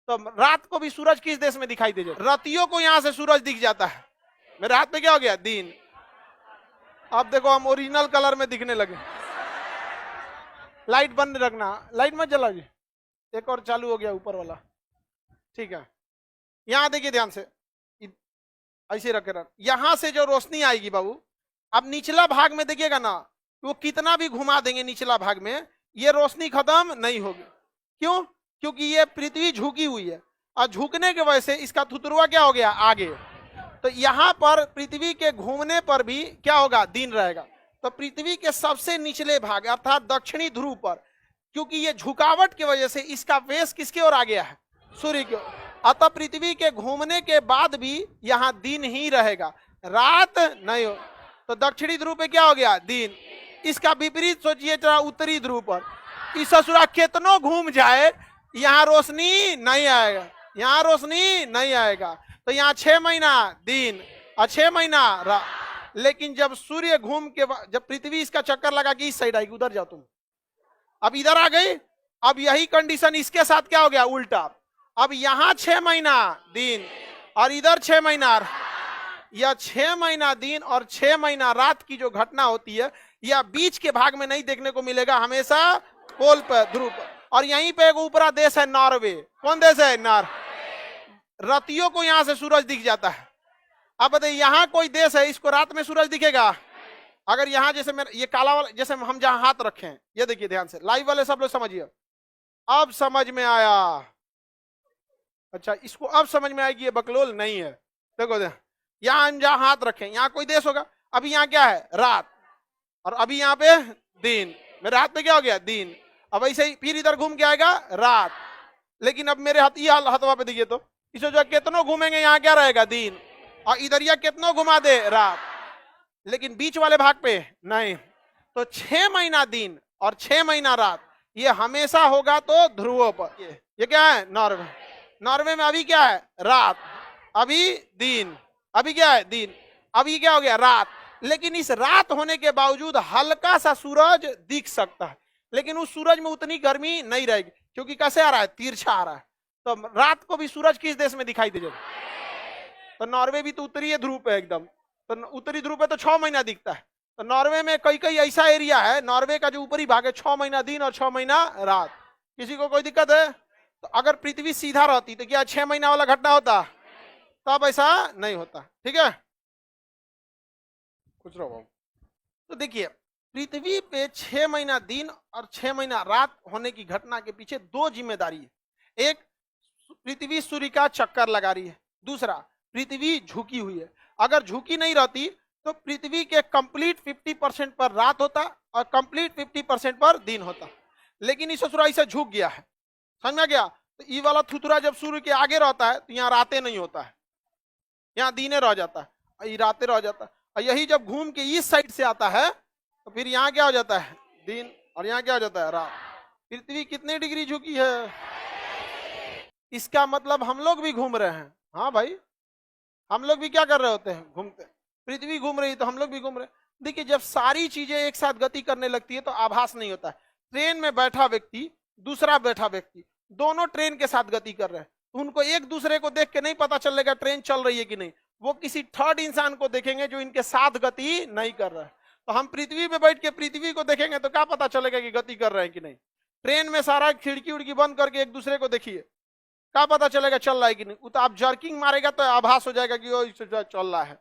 तो रात को भी सूरज किस देश में दिखाई दे जाता? रतियों को यहाँ से सूरज दिख जाता है। मेरे हाथ में क्या हो गया? दिन। अब देखो हम ओरिजिनल कलर में दिखने लगे। लाइट बंद रखना, लाइट मत जला जी। एक और चालू हो गया ऊपर वाला, ठीक है। यहां देखिए ध्यान से, ऐसे रखे रख। यहां से जो रोशनी आएगी बाबू, अब निचला भाग में देखिएगा ना, वो कितना भी घुमा देंगे निचला भाग में, ये रोशनी खत्म नहीं होगी। क्यों? क्योंकि ये पृथ्वी झुकी हुई है और झुकने की वजह से इसका थुतुरवा क्या हो गया? आगे। तो यहां पर पृथ्वी के घूमने पर भी क्या होगा? दिन रहेगा। तो पृथ्वी के सबसे निचले भाग अर्थात दक्षिणी ध्रुव पर, क्योंकि ये झुकावट की वजह से इसका फेस किसकी ओर आ गया है? सूर्य की ओर। अतः पृथ्वी के घूमने के बाद भी यहाँ दिन ही रहेगा, रात नहीं हो। तो दक्षिणी ध्रुव पे क्या हो गया? दिन। इसका विपरीत सोचिए जरा, उत्तरी ध्रुव पर इस ससुरा कितनों घूम जाए यहाँ रोशनी नहीं आएगा, यहाँ रोशनी नहीं आएगा। तो यहाँ 6 महीना दिन और 6 महीना रात। लेकिन जब सूर्य घूम के, जब पृथ्वी इसका चक्कर लगा कि इस साइड आएगी, उधर जाओ तुम, अब इधर आ गई। अब यही कंडीशन इसके साथ क्या हो गया? उल्टा। अब यहाँ 6 महीना दिन और इधर 6 महीना। यह 6 महीना दिन और 6 महीना रात की जो घटना होती है, यह बीच के भाग में नहीं देखने को मिलेगा, हमेशा पोल पर, ध्रुव पर। और यहीं पे एक ऊपरा देश है नॉर्वे। कौन देश है? रतियों को यहां से सूरज दिख जाता है। अब बताइए, यहाँ कोई देश है इसको रात में सूरज दिखेगा? अगर यहाँ जैसे मेरे ये काला वाला, जैसे हम जहां हाथ रखे हैं, ये देखिए ध्यान से, लाइव वाले सब लोग समझिए। अब समझ में आया? अच्छा, इसको अब समझ में आएगी, ये बकलोल नहीं है। देखो यहाँ हम जहां हाथ रखे, यहाँ कोई देश होगा। अभी यहाँ क्या है? रात। और अभी यहाँ पे दिन। मेरे हाथ पे क्या हो गया? दिन। अब ऐसे ही फिर इधर घूम के आएगा रात। लेकिन अब मेरे हाथ, ये हथवा पे देखिए तो, इसे जो कितनों घूमेंगे यहाँ क्या रहेगा? दिन। और इधर या कितनों घुमा दे? रात। लेकिन बीच वाले भाग पे नहीं। तो 6 महीना दिन और 6 महीना रात, ये हमेशा होगा तो ध्रुवों पर। ये क्या है? नॉर्वे। नॉर्वे में अभी क्या है? रात। अभी दिन। अभी क्या है? दिन। अभी क्या हो गया? रात। लेकिन इस रात होने के बावजूद हल्का सा सूरज दिख सकता है, लेकिन उस सूरज में उतनी गर्मी नहीं रहेगी, क्योंकि कैसे आ रहा है? तिरछा आ रहा है। तो रात को भी सूरज किस देश में दिखाई दे जाएगा? तो नॉर्वे भी तो उत्तरी ध्रुव पे एकदम। तो उत्तरी ध्रुव पे तो 6 महीना दिखता है। तो नॉर्वे में कई कई ऐसा एरिया है, नॉर्वे का जो ऊपरी भाग है, 6 महीना दिन और 6 महीना रात। किसी को कोई दिक्कत है? तो अगर पृथ्वी सीधा रहती तो क्या 6 महीना वाला घटना होता? तब ऐसा नहीं होता। ठीक है, कुछ रहो। तो देखिए, पृथ्वी पे 6 महीना दिन और 6 महीना रात होने की घटना के पीछे 2 जिम्मेदारी है। एक, पृथ्वी सूर्य का चक्कर लगा रही है। दूसरा, पृथ्वी झुकी हुई है। अगर झुकी नहीं रहती तो पृथ्वी के कंप्लीट 50% पर रात होता और कंप्लीट 50% पर दिन होता। लेकिन इस ससुराई से झुक गया है, समझ में गया? तो ये वाला थुतुरा जब सूर्य के आगे रहता है तो यहाँ रातें नहीं होता है, यहाँ दिने रह जाता है, ये रातें रह जाता है। और यही जब घूम के इस साइड से आता है तो फिर यहाँ क्या हो जाता है? दिन। और यहाँ क्या हो जाता है? रात। पृथ्वी कितने डिग्री झुकी है? इसका मतलब हम लोग भी घूम रहे हैं। हाँ भाई, हम लोग भी क्या कर रहे होते हैं? घूमते। पृथ्वी घूम रही तो हम लोग भी घूम रहे। देखिए, जब सारी चीजें एक साथ गति करने लगती है तो आभास नहीं होता है। ट्रेन में बैठा व्यक्ति, दूसरा बैठा व्यक्ति, दोनों ट्रेन के साथ गति कर रहे हैं, उनको एक दूसरे को देख के नहीं पता चलेगा ट्रेन चल रही है कि नहीं। वो किसी थर्ड इंसान को देखेंगे जो इनके साथ गति नहीं कर रहा है। तो हम पृथ्वी पे बैठ के पृथ्वी को देखेंगे तो क्या पता चलेगा कि गति कर रहे हैं कि नहीं? ट्रेन में सारा खिड़की उड़की बंद करके एक दूसरे को देखिए, क्या पता चलेगा चल रहा है कि नहीं? तो आप जर्किंग मारेगा तो आभास हो जाएगा कि वो चल रहा है।